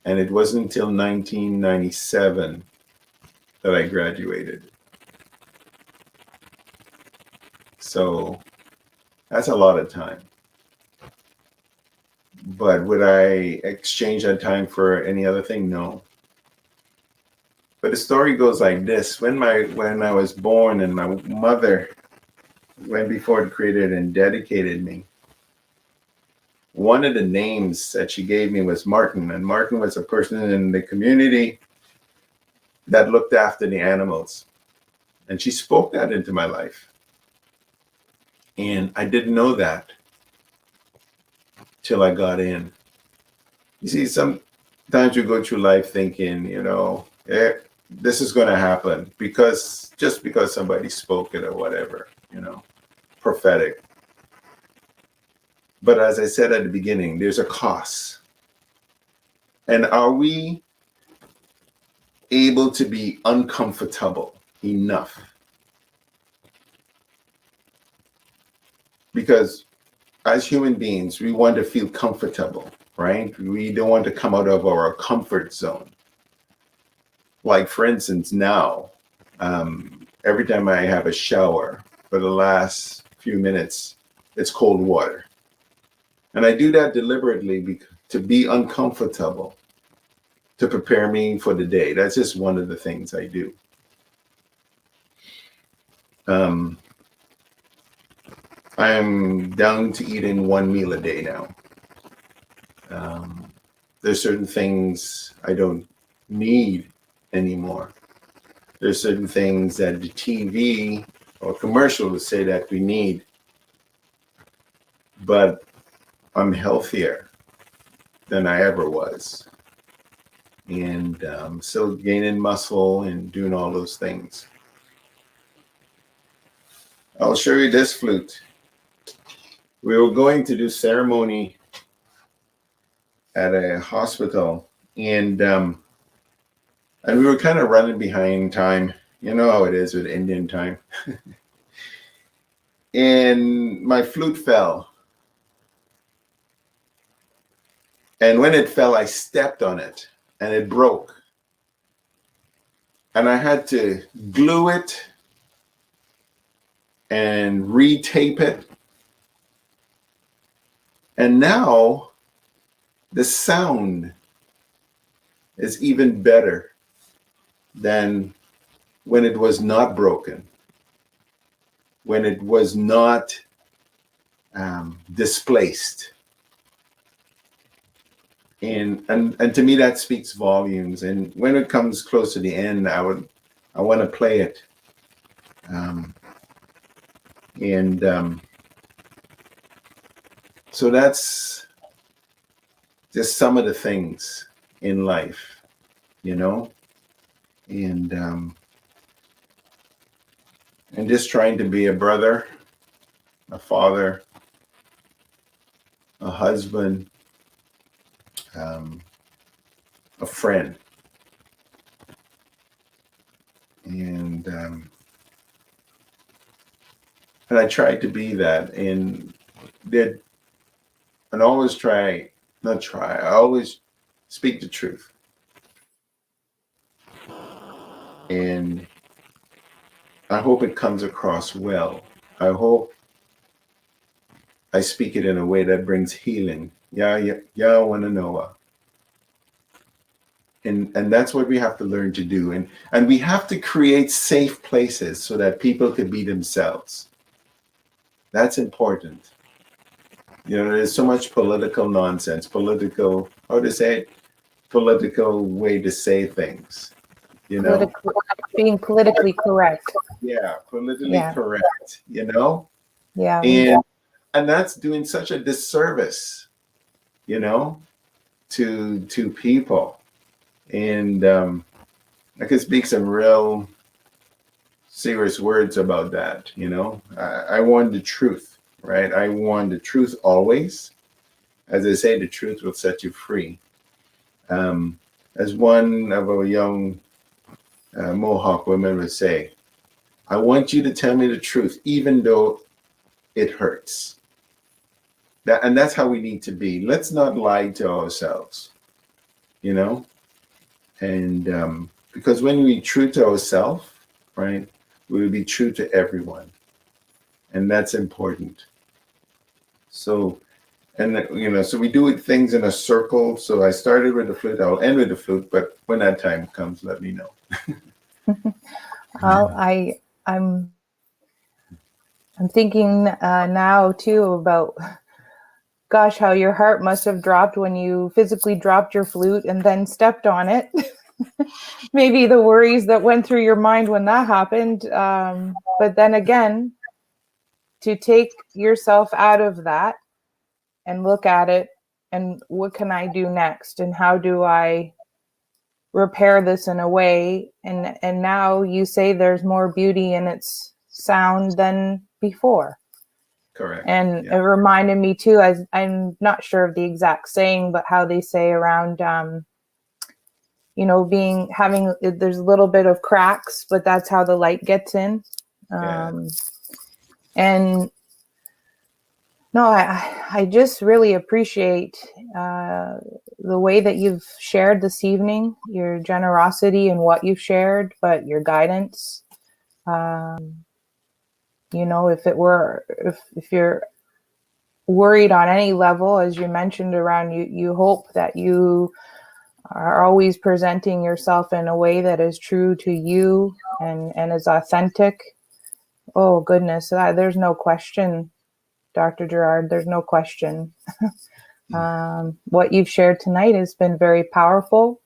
And it wasn't until 1997 that I graduated. So that's a lot of time. But would I exchange that time for any other thing? No. But the story goes like this. When I was born and my mother went before the Creator and dedicated me, one of the names that she gave me was Martin. And Martin was a person in the community that looked after the animals. And she spoke that into my life. And I didn't know that till I got in. You see, sometimes you go through life thinking, this is going to happen just because somebody spoke it or whatever, prophetic. But as I said at the beginning, there's a cost. And are we able to be uncomfortable enough? Because as human beings, we want to feel comfortable, right? We don't want to come out of our comfort zone. Like, for instance, now, every time I have a shower, for the last few minutes, it's cold water. And I do that deliberately to be uncomfortable, to prepare me for the day. That's just one of the things I do. I'm down to eating one meal a day now. There's certain things I don't need anymore. There's certain things that the TV or commercials say that we need, but I'm healthier than I ever was. And still gaining muscle and doing all those things. I'll show you this flute. We were going to do ceremony at a hospital, and we were kind of running behind time. You know how it is with Indian time. And my flute fell. And when it fell, I stepped on it and it broke. And I had to glue it and retape it. And now the sound is even better than when it was not broken, when it was not displaced. And to me, that speaks volumes. And when it comes close to the end, I want to play it. So that's just some of the things in life, you know, and just trying to be a brother, a father, a husband, a friend, and I tried to be that, and always I always speak the truth, and I hope it comes across well. I hope I speak it in a way that brings healing. Yeah, wanna know. And that's what we have to learn to do. And we have to create safe places so that people can be themselves. That's important. You know, there's so much political nonsense, political way to say things, you know? Being politically correct. Yeah, politically correct, you know? Yeah. And that's doing such a disservice, you know, to people. And I could speak some real serious words about that, you know. I want the truth, right? I want the truth always. As I say, the truth will set you free. As one of our young Mohawk women would say, I want you to tell me the truth, even though it hurts. And that's how we need to be. Let's not lie to ourselves, you know? And because when we true to ourselves, right, we will be true to everyone. And that's important. So, so we do things in a circle. So I started with the flute, I'll end with the flute, but when that time comes, let me know. Well, I'm thinking now too about, gosh, how your heart must have dropped when you physically dropped your flute and then stepped on it. Maybe the worries that went through your mind when that happened. But then again, to take yourself out of that and look at it and what can I do next? And how do I repair this in a way? And now you say there's more beauty in its sound than before. Correct. And it reminded me too, I'm not sure of the exact saying, but how they say around, there's a little bit of cracks, but that's how the light gets in. And no, I just really appreciate the way that you've shared this evening, your generosity and what you've shared, but your guidance. If you're worried on any level, as you mentioned around you hope that you are always presenting yourself in a way that is true to you and is authentic. Oh goodness, there's no question, Dr. Gerard, there's no question. What you've shared tonight has been very powerful.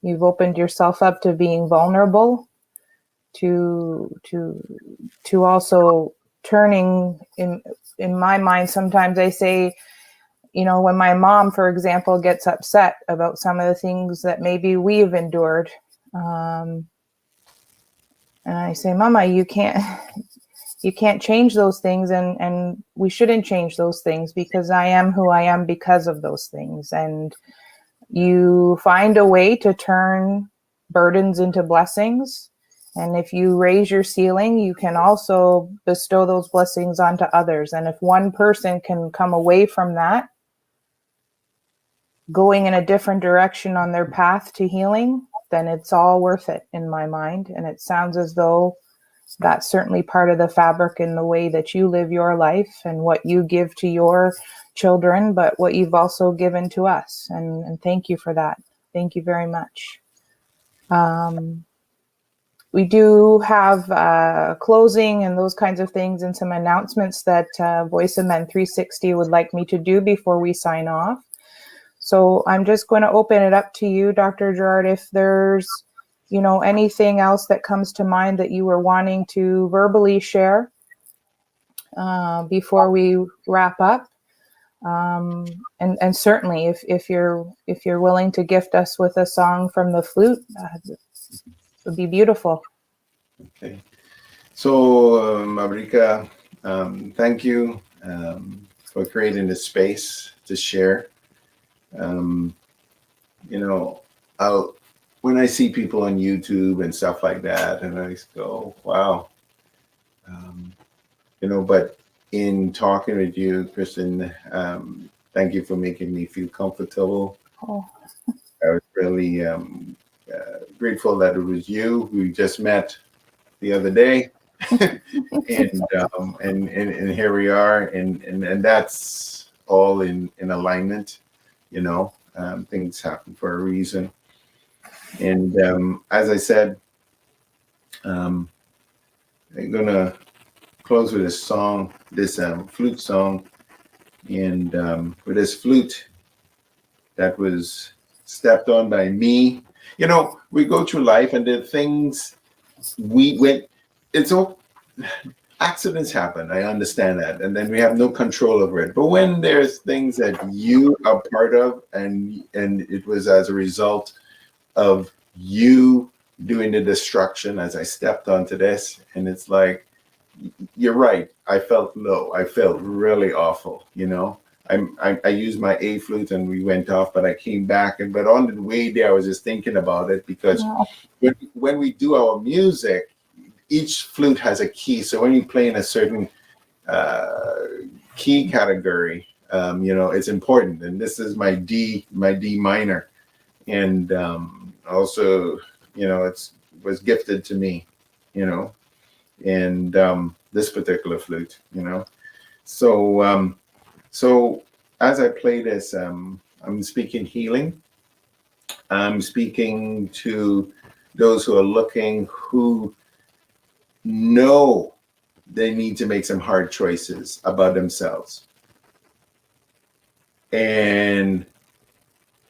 You've opened yourself up to being vulnerable, to also turning in my mind. Sometimes I say, when my mom, for example, gets upset about some of the things that maybe we've endured, and I say, Mama, you can't change those things, and we shouldn't change those things, because I am who I am because of those things. And you find a way to turn burdens into blessings. And if you raise your ceiling, you can also bestow those blessings onto others. And if one person can come away from that, going in a different direction on their path to healing, then it's all worth it in my mind. And it sounds as though that's certainly part of the fabric in the way that you live your life and what you give to your children, but what you've also given to us. And thank you for that. Thank you very much. We do have closing and those kinds of things and some announcements that Voice of Men 360 would like me to do before we sign off. So I'm just going to open it up to you, Dr. Gerard, if there's anything else that comes to mind that you were wanting to verbally share before we wrap up. And certainly if you're willing to gift us with a song from the flute, it would be beautiful. Okay. So, Mabrika, thank you for creating this space to share. When I see people on YouTube and stuff like that, and I just go, wow. But in talking with you, Kristen, thank you for making me feel comfortable. Oh. I was really grateful that it was you. We just met the other day, and here we are, and that's all in alignment. Things happen for a reason. And as I said, I'm gonna close with this song, this flute song, and with this flute that was stepped on by me. We go through life, and the things accidents happen. I understand that, and then we have no control over it. But when there's things that you are part of, and it was as a result of you doing the destruction, as I stepped onto this, and it's like, you're right. I felt low. I felt really awful. I used my A flute and we went off, but I came back, but on the way there, I was just thinking about it, because when we do our music, each flute has a key. So when you play in a certain key category, it's important. And this is my D minor, and also, it was gifted to me, and this particular flute, So as I play this, I'm speaking healing. I'm speaking to those who are looking, who know they need to make some hard choices about themselves and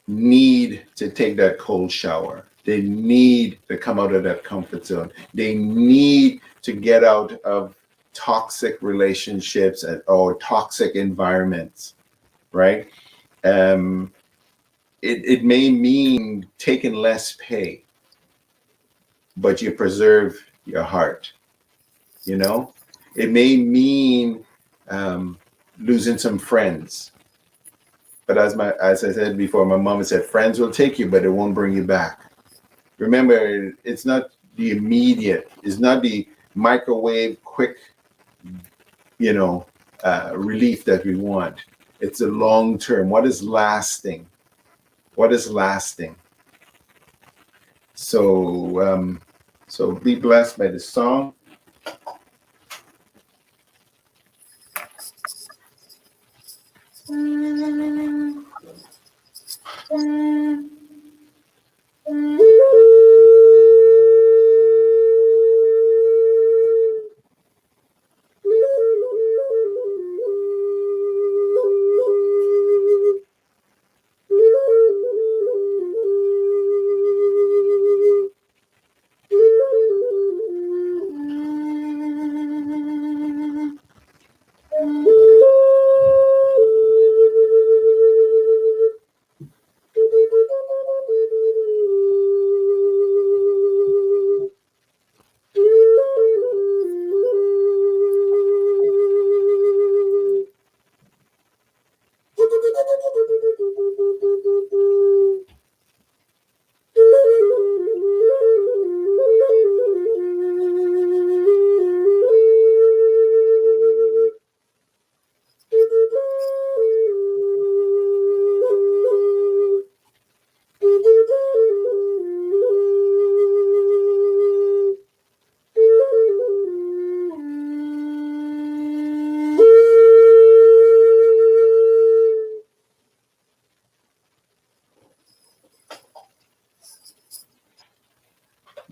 need to take that cold shower. They need to come out of that comfort zone. They need to get out of toxic relationships or toxic environments, right? It may mean taking less pay, but you preserve your heart. It may mean losing some friends, but as I said before, my mom said, friends will take you, but it won't bring you back. Remember, it's not the immediate, it's not the microwave quick, relief that we want. It's a long term. What is lasting? So be blessed by the song.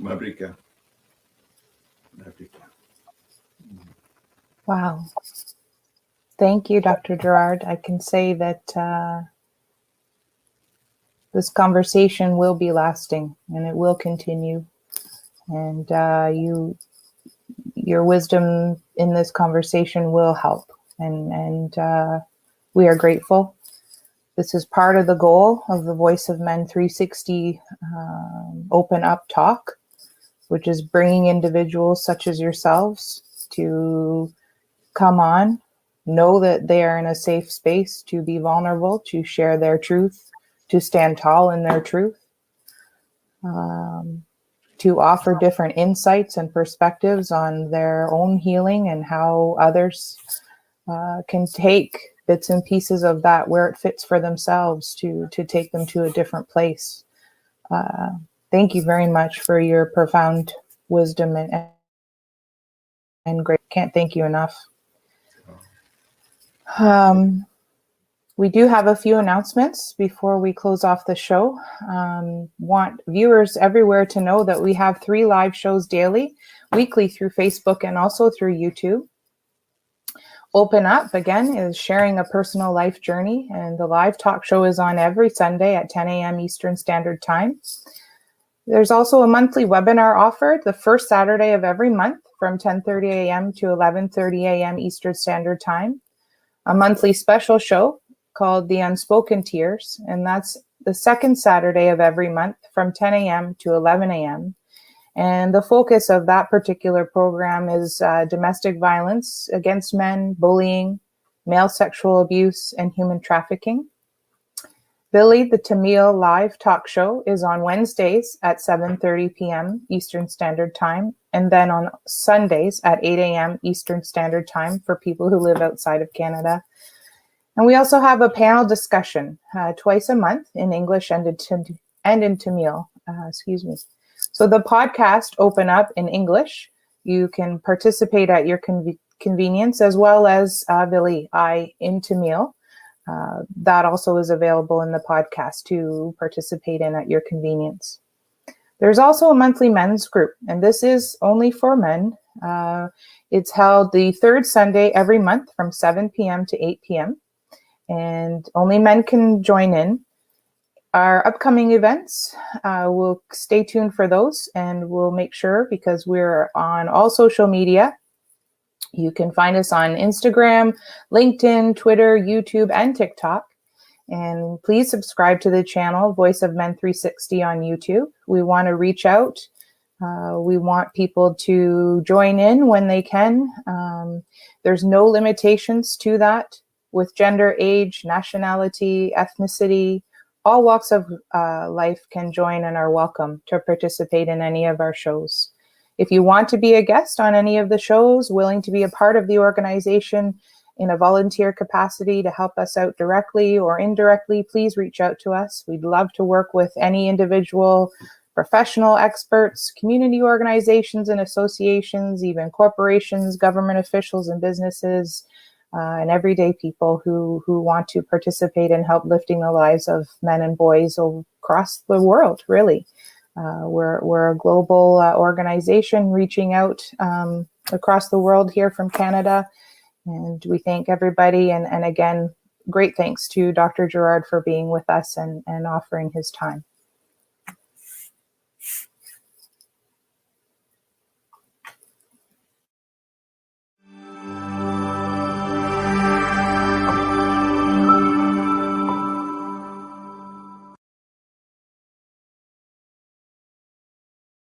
Mabrika. Wow. Thank you, Dr. Gerard. I can say that this conversation will be lasting and it will continue. And your wisdom in this conversation will help. And we are grateful. This is part of the goal of the Voice of Men 360 Open Up Talk, which is bringing individuals such as yourselves to come on, know that they are in a safe space to be vulnerable, to share their truth, to stand tall in their truth, to offer different insights and perspectives on their own healing and how others can take bits and pieces of that where it fits for themselves to take them to a different place. Thank you very much for your profound wisdom and great. Can't thank you enough. We do have a few announcements before we close off the show. Want viewers everywhere to know that we have 3 live shows daily, weekly through Facebook and also through YouTube. Open Up, again, is sharing a personal life journey, and the live talk show is on every Sunday at 10 a.m. Eastern Standard Time. There's also a monthly webinar offered the first Saturday of every month from 10:30 a.m. to 11:30 a.m. Eastern Standard Time. A monthly special show called The Unspoken Tears, and that's the second Saturday of every month from 10 a.m. to 11 a.m. And the focus of that particular program is domestic violence against men, bullying, male sexual abuse, and human trafficking. Billy the Tamil live talk show is on Wednesdays at 7:30 p.m. Eastern Standard Time, and then on Sundays at 8 a.m. Eastern Standard Time for people who live outside of Canada. And we also have a panel discussion twice a month in English and in Tamil. So the podcast Open Up in English, you can participate at your convenience, as well as Billy I in Tamil. That also is available in the podcast to participate in at your convenience. There's also a monthly men's group, and this is only for men. It's held the third Sunday every month from 7 p.m. to 8 p.m. and only men can join in. Our upcoming events, we'll stay tuned for those, and we'll make sure, because we're on all social media. You can find us on Instagram, LinkedIn, Twitter, YouTube, and TikTok. And please subscribe to the channel, Voice of Men 360 on YouTube. We want to reach out. We want people to join in when they can. There's no limitations to that with gender, age, nationality, ethnicity. All walks of life can join and are welcome to participate in any of our shows. If you want to be a guest on any of the shows, willing to be a part of the organization in a volunteer capacity to help us out directly or indirectly, please reach out to us. We'd love to work with any individual, professional experts, community organizations and associations, even corporations, government officials and businesses. and everyday people who want to participate in help lifting the lives of men and boys across the world, really. We're a global organization reaching out across the world here from Canada, and we thank everybody. And again, great thanks to Dr. Gerard for being with us and offering his time.